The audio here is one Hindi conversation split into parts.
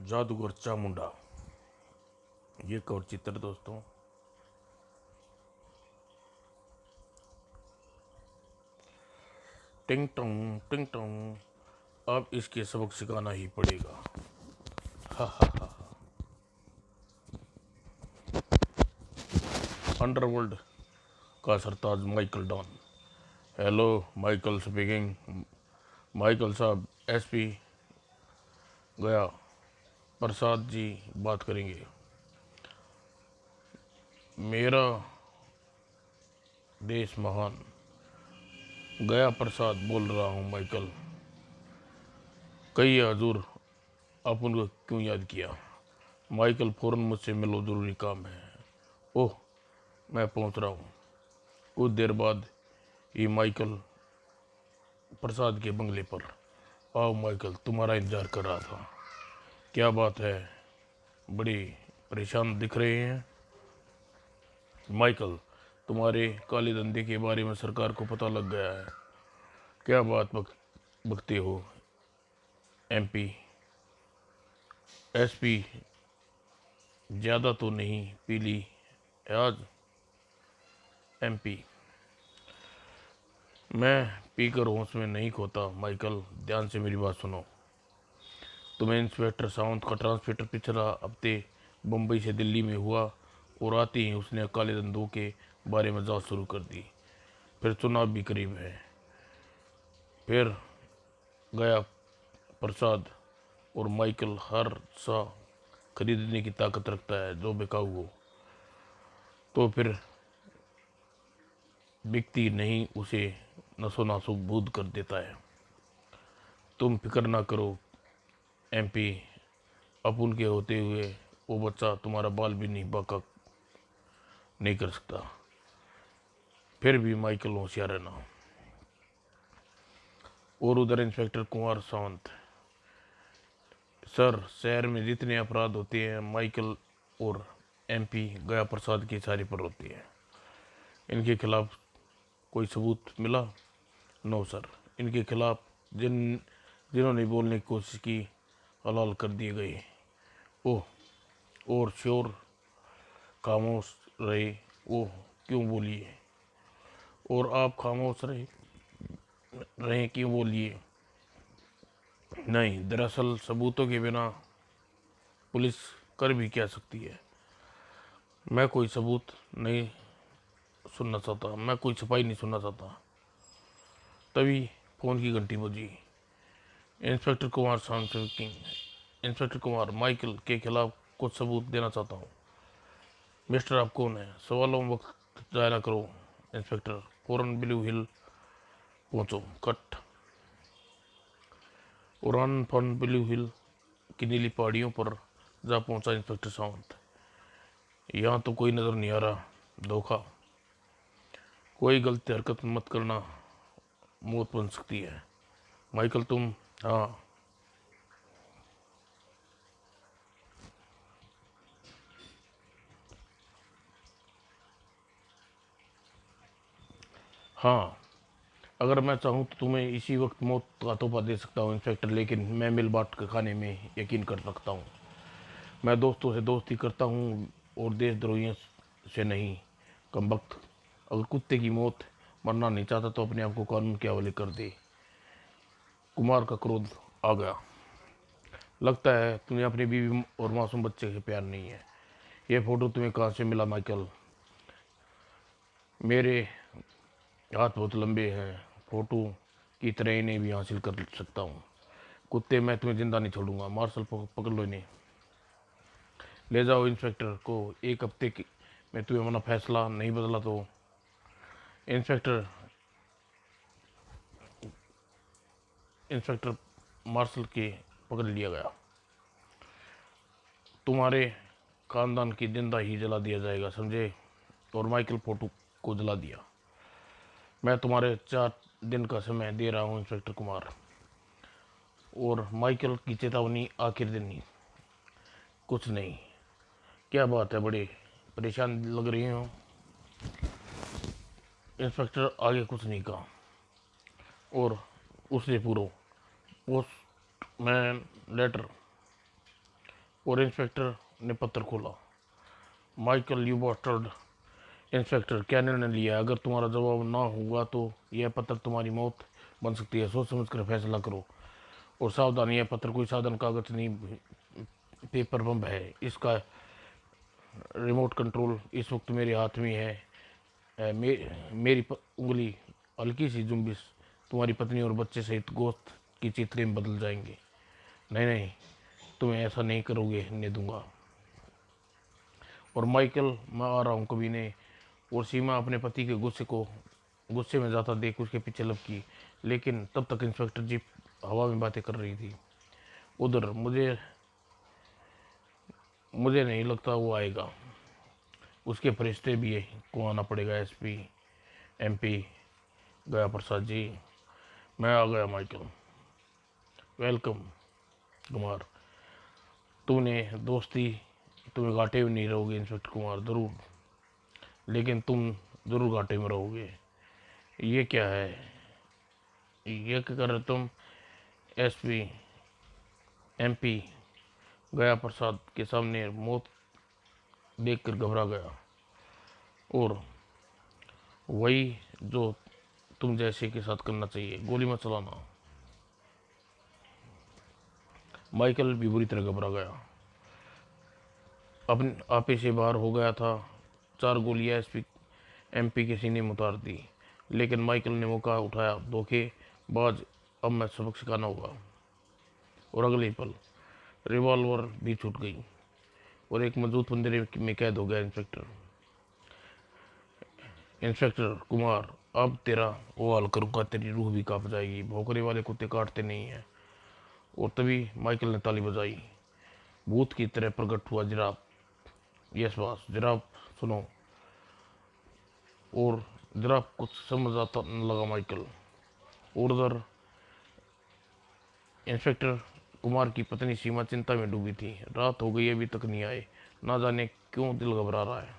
जादूगर चामुंडा, ये कवर चित्र दोस्तों। टिंग टोंग टिंग टोंग, अब इसके सबक सिखाना ही पड़ेगा। हा हा हा। अंडरवर्ल्ड का सरताज Michael don. Hello, Michael speaking. Michael साहब, एसपी गया प्रसाद जी बात करेंगे। मेरा देश महान। गया प्रसाद बोल रहा हूँ माइकल। कहिए हजूर, आप उनको क्यों याद किया? माइकल, फौरन मुझसे मिलो, ज़रूरी काम है। ओह, मैं पहुँच रहा हूँ। कुछ देर बाद ही माइकल प्रसाद के बंगले पर। आओ माइकल, तुम्हारा इंतजार कर रहा था। क्या बात है, बड़ी परेशान दिख रहे हैं। माइकल, तुम्हारे काले धंधे के बारे में सरकार को पता लग गया है। क्या बात बकते हो एमपी? एसपी, ज़्यादा तो नहीं पी ली आज? एमपी, मैं पीकर होश में नहीं खोता। माइकल, ध्यान से मेरी बात सुनो। तुम्हें इंस्पेक्टर सावंत का ट्रांसफर पिछला हफ्ते मुंबई से दिल्ली में हुआ और आते ही उसने काले धंधों के बारे में जांच शुरू कर दी। फिर चुनाव भी करीब है। फिर गया प्रसाद और माइकल हर सा खरीदने की ताकत रखता है जो बिकाऊ हो, तो फिर बिकती नहीं, उसे नसो नासो बूद कर देता है। तुम फिक्र ना करो एमपी, अपुन के होते हुए वो बच्चा तुम्हारा बाल भी नहीं बाका नहीं कर सकता। फिर भी माइकल, होशियार रहना। और उधर इंस्पेक्टर कुमार सावंत। सर, शहर में जितने अपराध होते हैं माइकल और एमपी गया प्रसाद की सारी पर होती है। इनके खिलाफ कोई सबूत मिला? नो सर, इनके खिलाफ जिन्होंने बोलने की कोशिश की हलाल कर दिए गए। ओह, और श्योर खामोश रहे। ओह, क्यों बोलिए? और आप खामोश रहे क्यों बोलिए? नहीं, दरअसल सबूतों के बिना पुलिस कर भी क्या सकती है। मैं कोई सबूत नहीं सुनना चाहता, मैं कोई सफाई नहीं सुनना चाहता। तभी फ़ोन की घंटी बजी। Inspector Kumar speaking. Inspector Kumar, Michael के खिलाफ कुछ सबूत देना चाहता हूँ। मिस्टर, आप कौन है? सवालों में वक्त ज़ाया ना करो। इंस्पेक्टर, फ़ौरन ब्लू हिल पहुँचो। कट। उड़ान फन ब्लू हिल की नीली पहाड़ियों पर जा पहुंचा इंस्पेक्टर सावंत। यहाँ तो कोई नज़र नहीं आ रहा। धोखा। कोई गलती हरकत मत करना, मौत बन सकती है। माइकल, तुम? हाँ हाँ, अगर मैं चाहूँ तो तुम्हें इसी वक्त मौत का तोहफा दे सकता हूँ इंस्पेक्टर, लेकिन मैं मिल बांट के खाने में यकीन कर सकता हूँ। मैं दोस्तों से दोस्ती करता हूँ और देशद्रोहियों से नहीं। कमबख्त, अगर कुत्ते की मौत मरना नहीं चाहता तो अपने आप को कानून के हवाले कर दे। कुमार का क्रोध आ गया। लगता है तुम्हें अपनी बीवी और मासूम बच्चे से प्यार नहीं है। ये फोटो तुम्हें कहाँ से मिला माइकल? मेरे हाथ बहुत लंबे हैं, फोटो की तरह इन्हें भी हासिल कर सकता हूँ। कुत्ते, मैं तुम्हें जिंदा नहीं छोड़ूंगा। मार्शल, पकड़ लो इन्हें, ले जाओ इंस्पेक्टर को। एक हफ्ते की में तुम्हें अपना फैसला नहीं बदला तो इंस्पेक्टर इंस्पेक्टर मार्शल के पकड़ लिया गया। तुम्हारे खानदान की जिंदा ही जला दिया जाएगा, समझे? और माइकल फोटो को जला दिया। मैं तुम्हारे 4 दिन का समय दे रहा हूँ इंस्पेक्टर कुमार। और माइकल की चेतावनी आखिर दिन ही। कुछ नहीं। क्या बात है, बड़े परेशान लग रही हो? इंस्पेक्टर आगे कुछ नहीं कहा और उससे पूरा पोस्टमैन लेटर और इंस्पेक्टर ने पत्र खोला। Michael, you बॉस्टर्ड। इंस्पेक्टर, क्या निर्णय लिया? अगर तुम्हारा जवाब ना हुआ तो यह पत्र तुम्हारी मौत बन सकती है। सोच समझ कर फैसला करो। और सावधान, यह पत्र कोई साधारण कागज नहीं, पेपर बम है। इसका रिमोट कंट्रोल इस वक्त मेरे हाथ में है। मेरी उंगली हल्की सी जुम्बिश तुम्हारी पत्नी और बच्चे सहित गोश्त की चित्रे में बदल जाएंगे। नहीं नहीं, तुम्हें ऐसा नहीं करोगे ने दूंगा। और माइकल, मैं आ रहा हूँ कभी नहीं। और सीमा अपने पति के गुस्से में जाता देख उसके पीछे लपकी, लेकिन तब तक इंस्पेक्टर जीप हवा में बातें कर रही थी। उधर मुझे मुझे नहीं लगता वो आएगा। उसके फरिश्ते भी को आना पड़ेगा। एसपी एमपी गया प्रसाद जी, मैं आ गया माइकल। वेलकम कुमार। तूने दोस्ती तुम्हें घाटे में नहीं रहोगे इंस्पेक्टर कुमार, ज़रूर, लेकिन तुम ज़रूर घाटे में रहोगे। ये क्या है? ये क्या कर रहे तुम? एसपी एमपी गया प्रसाद के सामने मौत देखकर घबरा गया। और वही जो तुम जैसे के साथ करना चाहिए, गोली मत चलाना। माइकल भी बुरी तरह घबरा गया, अपने आपे से बाहर हो गया था। 4 गोलियां एसपी एमपी के सीने में उतार दी, लेकिन माइकल ने मौका उठाया। धोखेबाज, अब मैं सबक सिखाना होगा। और अगले ही पल रिवॉल्वर भी छूट गई और एक मजबूत पिंजरे में कैद हो गया इंस्पेक्टर। इंस्पेक्टर कुमार, अब तेरा वो हाल करूँगा, तेरी रूह भी कांप जाएगी। भौंकने वाले कुत्ते काटते नहीं हैं। और तभी माइकल ने ताली बजाई। भूत की तरह प्रकट हुआ जिराफ। Yes boss. जिराफ सुनो। और जिराफ कुछ समझ आता न लगा माइकल। और उधर इंस्पेक्टर कुमार की पत्नी सीमा चिंता में डूबी थी। रात हो गई, अभी तक नहीं आए। ना जाने क्यों दिल घबरा रहा है।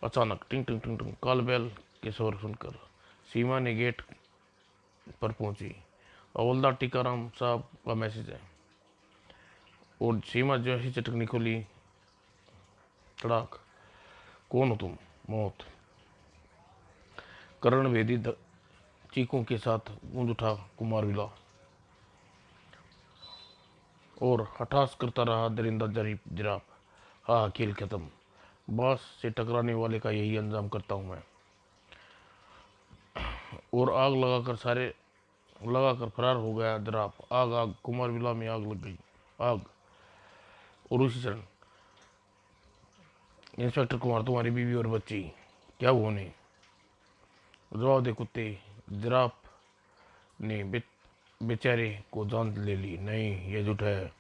अचानक टिंग टिंग टिंग टिंग कॉल बेल के स्वर सुनकर सीमा ने गेट पर पहुंची। हवलदार टीकाराम साहब का मैसेज है। और सीमा जो ही चटकनी खोली, तड़ाक। कौन हो तुम? मौत। करण भेदी चीखों के साथ गूंज उठा कुमार विला और हठास करता रहा दरिंदा जिराफ। हाँ, खेल खत्म। बॉस से टकराने वाले का यही अंजाम करता हूँ मैं। और आग लगाकर फरार हो गया जिराफ। आग आग, कुमार विला में आग लग गई। आग। और उसी क्षण इंस्पेक्टर कुमार, तुम्हारी बीवी और बच्ची क्या हुआ उन्हें? जवाब दे कुत्ते। जिराफ ने बेचारे को जान ले ली। नहीं, ये झूठ है।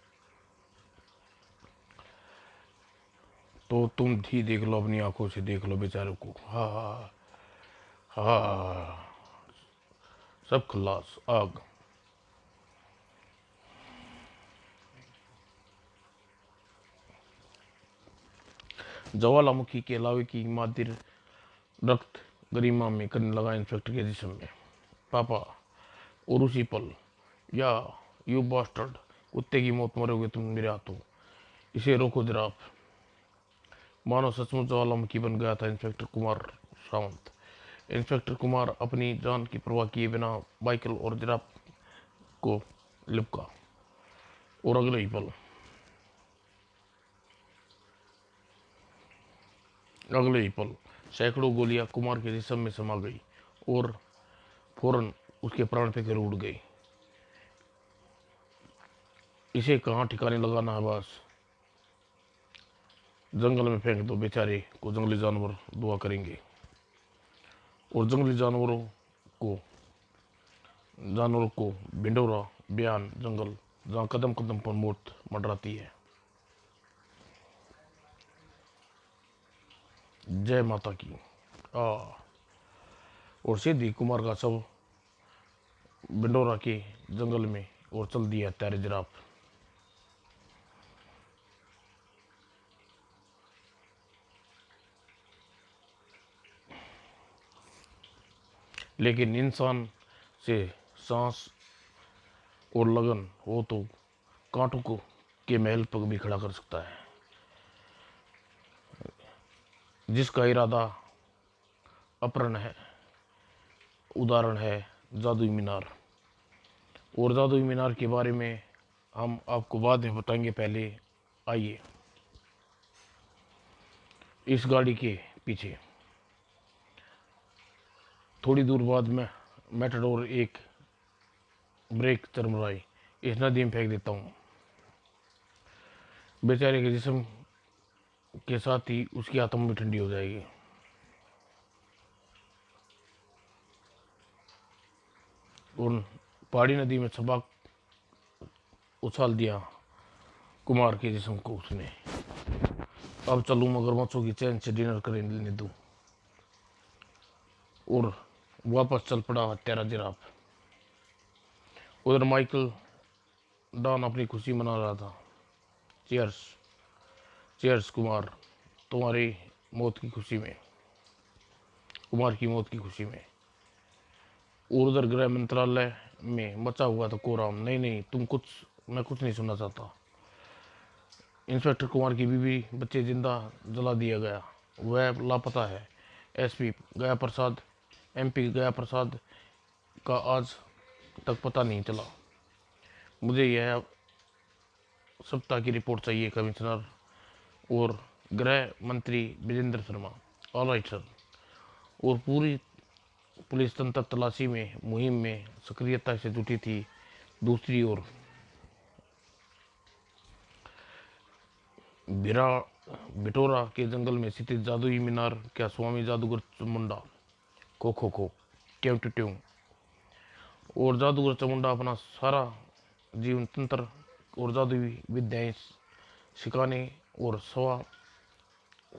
तो तुम ही देख लो, अपनी आंखों से देख लो बेचारे को। हाँ हाँ, सब खल्लास। आग। ज्वालामुखी के अलावे की मादिर रक्त गरिमा में करने लगा इंस्पेक्टर के जिस्म में। पापा। और उसी पल, या यू बास्टर्ड, कुत्ते की मौत मरोगे तुम मेरे हाथों। इसे रोको जिराफ। मानो सचमुच ज्वालामुखी बन गया था इंस्पेक्टर कुमार सावंत। इंस्पेक्टर कुमार अपनी जान की परवाह किए बिना माइकल और जिराफ को लिपका। और अगले ही पल सैकड़ों गोलियां कुमार के जिस्म में समा गई और फौरन उसके प्राण पे उड़ गई। इसे कहाँ ठिकाने लगाना है बस? जंगल में फेंक दो, बेचारे को जंगली जानवर दुआ करेंगे। और जंगली को जानवरों को भिंडोरा बयान जंगल, जहाँ कदम कदम पर मौत मंडराती है। जय माता की। आ और सीधी कुमार का शव भिंडोरा के जंगल में और चल दिया त्यारे जिराफ। लेकिन इंसान से सांस और लगन हो तो कांटों को के महल पर भी खड़ा कर सकता है, जिसका इरादा अपहरण है। उदाहरण है जादुई मीनार। और जादुई मीनार के बारे में हम आपको बाद में बताएंगे। पहले आइए, इस गाड़ी के पीछे थोड़ी दूर बाद में मेटाडोर एक ब्रेक चरमराई इस नदी में फेंक देता हूँ। बेचारे के जिस्म के साथ ही उसकी आत्मा भी ठंडी हो जाएगी। और पहाड़ी नदी में छबाक उछाल दिया कुमार के जिस्म को उसने। अब चलूँ मगरमच्छों की चैन से डिनर करने दूँ। और वापस चल पड़ा हत्यारा जिराफ। उधर माइकल डॉन अपनी खुशी मना रहा था। चीयर्स, चीयर्स कुमार, तुम्हारी मौत की खुशी में, कुमार की मौत की खुशी में। और उधर गृह मंत्रालय में मचा हुआ था कोहराम। नहीं नहीं, मैं कुछ नहीं सुनना चाहता। इंस्पेक्टर कुमार की बीवी बच्चे जिंदा जला दिया गया, वह लापता है। एसपी गया प्रसाद, एमपी गया प्रसाद का आज तक पता नहीं चला। मुझे यह सप्ताह की रिपोर्ट चाहिए कमिश्नर। और गृह मंत्री Vijendra Sharma, all right sir. और पूरी पुलिस तंत्र तलाशी में मुहिम में सक्रियता से जुटी थी। दूसरी ओर बिटोरा के जंगल में स्थित जादुई मीनार क्या स्वामी जादूगर चामुंडा खो खो खो ट्यों ट्यों ट्यों। और जादूगर चामुंडा अपना सारा जीवन तंत्र और जादुई विद्याएं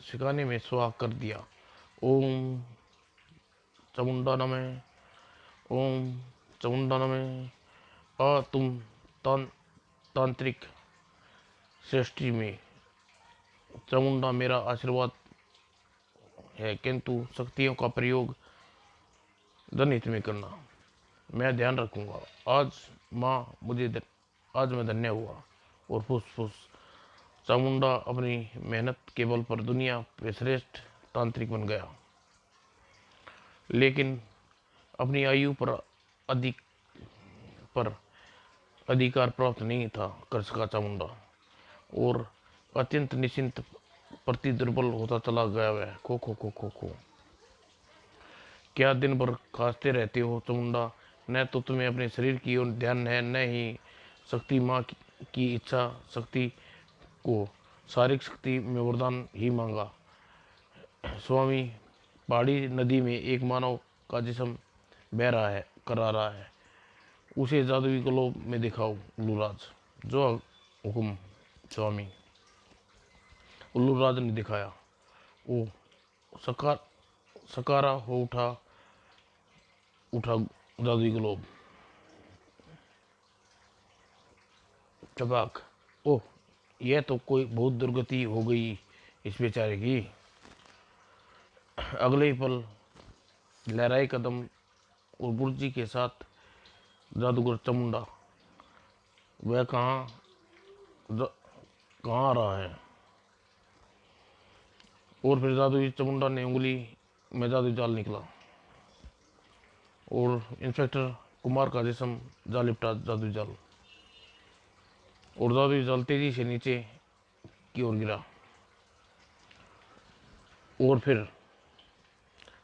सिखाने में सुहा कर दिया। ओम चामुंडा नमः, ओम चामुंडा नमः। तुम तांत्रिक सृष्टि में चामुंडा मेरा आशीर्वाद है, किंतु शक्तियों का प्रयोग जनहित में करना मैं ध्यान रखूंगा। आज मैं धन्य हुआ। और फुस फुस चामुंडा अपनी मेहनत के बल पर दुनिया पे श्रेष्ठ तांत्रिक बन गया, लेकिन अपनी आयु पर अधिकार प्राप्त नहीं था कर सका चामुंडा। और अत्यंत निश्चिंत प्रति दुर्बल होता चला गया वह। खो खो खो खो खो। क्या दिन भर खांसते रहते हो चामुंडा? न तो तुम्हें अपने शरीर की ओर ध्यान है, न ही शक्ति माँ की इच्छा शक्ति को शारीरिक शक्ति में वरदान ही मांगा। स्वामी, पहाड़ी नदी में एक मानव का जिस्म बह रहा है, करा रहा है। उसे जादुई ग्लोब में दिखाओ उल्लूराज। जो हुक्म स्वामी। उल्लूराज ने दिखाया। वो सकारा हो उठा जादुई ग्लोब। चबाक। ओह, यह तो कोई बहुत दुर्गति हो गई इस बेचारे की। अगले ही पल लहराए कदम और गुरुजी के साथ जादूगर चामुंडा। वह कहाँ आ रहा है? और फिर जादुई चामुंडा ने उंगली में जादुई जाल निकला और इंस्पेक्टर कुमार का जिस्म जा लिपटा जादुई जाल। और जादुई जाल तेजी से नीचे की ओर गिरा। और फिर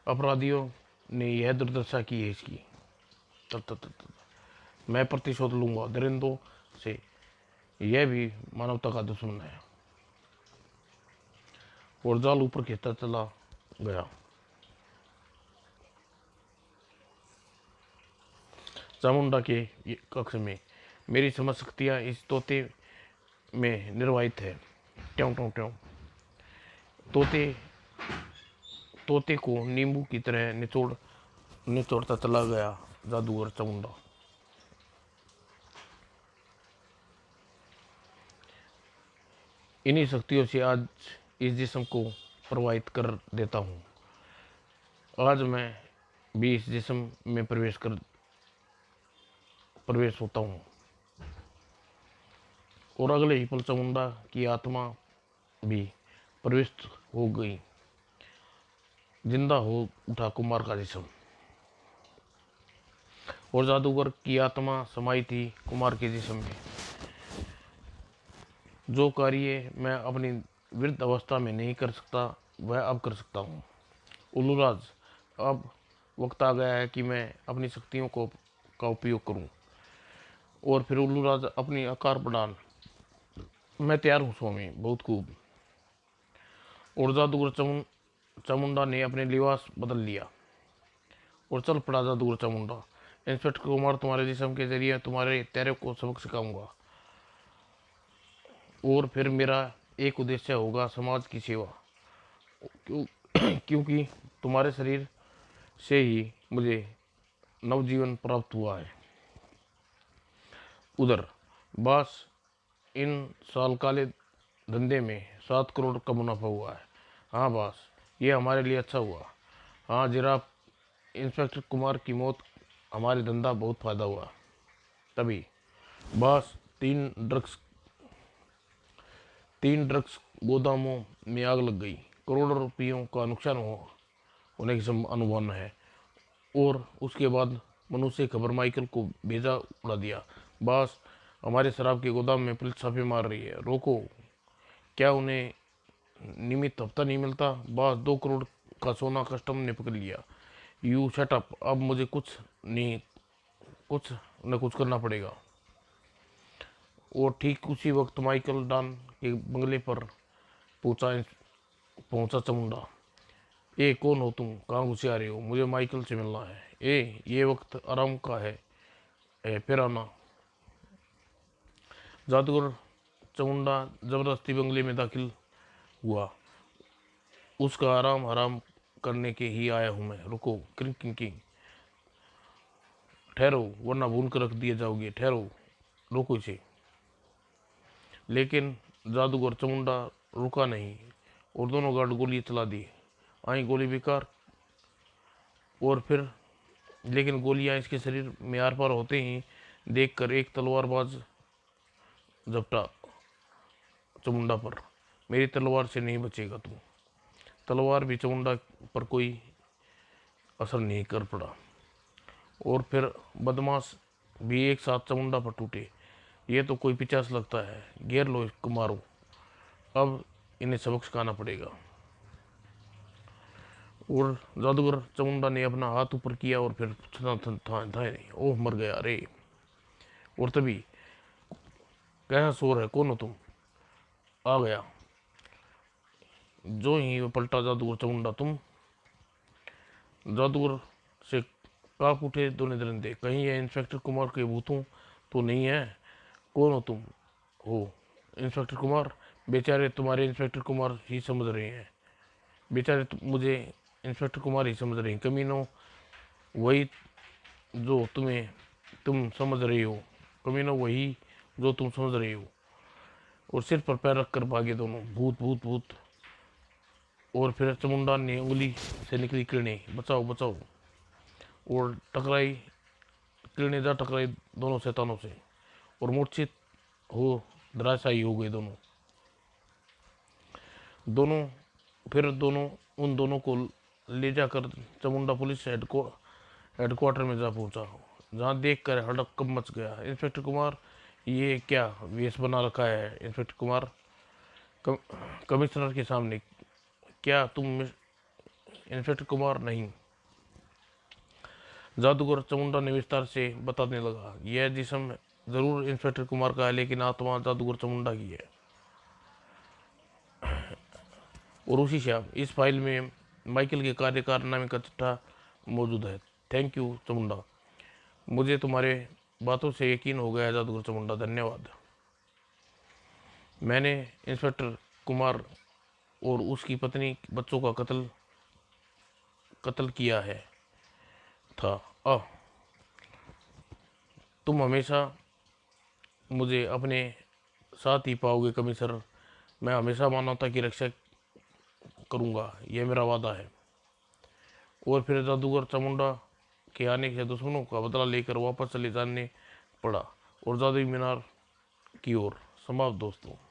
अपराधियों ने यह दुर्दशा की है इसकी। मैं प्रतिशोध लूंगा दरिंदों से। यह भी मानवता का दुश्मन है। और जाल ऊपर खींचता चला गया। चामुंडा के कक्ष में मेरी समझ शक्तियाँ इस तोते में निर्वाहित है। ट्यों ट्यों ट्यों। तोते को नींबू की तरह निचोड़ता चला गया जादूगर चामुंडा। इन्हीं शक्तियों से आज इस जिस्म को प्रवाहित कर देता हूँ। आज मैं भी इस जिस्म में प्रवेश होता हूँ। और अगले ही पल चामुंडा की आत्मा भी प्रविष्ट हो गई। जिंदा हो उठा कुमार का जिस्म, और जादूगर की आत्मा समाई थी कुमार के जिस्म में। जो कार्य मैं अपनी वृद्ध अवस्था में नहीं कर सकता, वह अब कर सकता हूँ। उल्लूराज, अब वक्त आ गया है कि मैं अपनी शक्तियों का उपयोग करूं। और फिर उल्लूराज अपनी आकार बढ़ान। मैं तैयार हूँ स्वामी, बहुत खूब। और जादूगर चामुंडा ने अपने लिबास बदल लिया और चल पड़ा जादूगर चामुंडा। इंस्पेक्टर कुमार, तुम्हारे जिस्म के जरिए तुम्हारे तेरे को सबक सिखाऊंगा, और फिर मेरा एक उद्देश्य होगा, समाज की सेवा। क्योंकि तुम्हारे शरीर से ही मुझे नवजीवन प्राप्त हुआ है। उधर बस इन साल काले धंधे में 7 करोड़ का मुनाफा हुआ है। हाँ बस, ये हमारे लिए अच्छा हुआ। हाँ जरा, इंस्पेक्टर कुमार की मौत हमारे धंधा बहुत फायदा हुआ। तभी बस तीन ड्रग्स गोदामों में आग लग गई। करोड़ों रुपयों का नुकसान होने की अनुमान है। और उसके बाद मनुष्य खबर माइकल को भेजा, उड़ा दिया। बस हमारे शराब के गोदाम में पुलिस छापे मार रही है, रोको। क्या उन्हें नियमित हफ्ता नहीं मिलता? बस 2 करोड़ का सोना कस्टम ने पकड़ लिया। यू शट अप, अब मुझे कुछ न कुछ करना पड़ेगा। और ठीक उसी वक्त माइकल डॉन के बंगले पर पहुंचा चामुंडा। ए कौन हो तुम, कहाँ घुसे आ रहे हो? मुझे माइकल से मिलना है। ये वक्त आराम का है, फिर आना। जादूगर चामुंडा जबरदस्ती बंगले में दाखिल हुआ। उसका आराम हराम करने के ही आया हूं मैं। रुको, क्रिंग किंग किंग, ठहरो वरना भून कर रख दिए जाओगे। ठहरो, रोको इसे। लेकिन जादूगर चामुंडा रुका नहीं और दोनों गार्ड गोली चला दी। आई गोली बेकार। और फिर लेकिन गोलियां इसके शरीर में आर पार होते ही देखकर एक तलवारबाज झपटा चामुंडा पर। मेरी तलवार से नहीं बचेगा तुम। तलवार भी चामुंडा पर कोई असर नहीं कर पड़ा। और फिर बदमाश भी एक साथ चामुंडा पर टूटे। ये तो कोई पिचास लगता है। घेर लो इसको, मारो। अब इन्हें सबक सिखाना पड़ेगा। और जादूगर चामुंडा ने अपना हाथ ऊपर किया और फिर था नहीं। ओह, मर गया रे। और तभी, कैसा शोर है, कौन हो तुम? आ गया। जो ही वो पलटा जादूगर चामुंडा, तुम? जादूगर से कांप उठे दोनों दरिंदे। कहीं ये इंस्पेक्टर कुमार के भूतों तो नहीं है? कौन हो तुम? हो इंस्पेक्टर कुमार? बेचारे तुम्हारे इंस्पेक्टर कुमार ही समझ रहे हैं। बेचारे मुझे इंस्पेक्टर कुमार ही समझ रहे हैं। कमीनों, वही जो तुम समझ रही हो। कमीनों, वही जो तुम समझ रही हो। और सिर पर पैर रखकर भागे दोनों। भूत भूत भूत। और फिर चामुंडा ने उंगली से निकली किरणें, बचाओ बचाओ। और टकराई किरणें, जा टकराई दोनों शैतानों से और मूर्छित हो धराशायी हो गए दोनों। फिर उन दोनों को ले जाकर चामुंडा पुलिस हेडक्वार्टर में जा पहुंचा, जहां देखकर हड़कंप मच गया। इंस्पेक्टर कुमार, ये क्या वेश बना रखा है? इंस्पेक्टर कुमार कम, कमिश्नर के सामने। क्या तुम इंस्पेक्टर कुमार नहीं? जादूगर चामुंडा ने विस्तार से बताने लगा। यह जिस्म जरूर इंस्पेक्टर कुमार का है, लेकिन आत्मा जादूगर चामुंडा की है। और उसी से आप इस फाइल में माइकल के कारनामे का चिट्ठा मौजूद है। थैंक यू चामुंडा, मुझे तुम्हारे बातों से यकीन हो गया है जादूगर चामुंडा, धन्यवाद। मैंने इंस्पेक्टर कुमार और उसकी पत्नी बच्चों का कत्ल किया है था। तुम हमेशा मुझे अपने साथ ही पाओगे कमिश्नर। मैं हमेशा मानवता की रक्षा करूंगा, यह मेरा वादा है। और फिर जादूगर चामुंडा के आने से दुश्मनों का बदला लेकर वापस चले जाने पड़ा और जादुई मीनार की ओर समाप्त दोस्तों।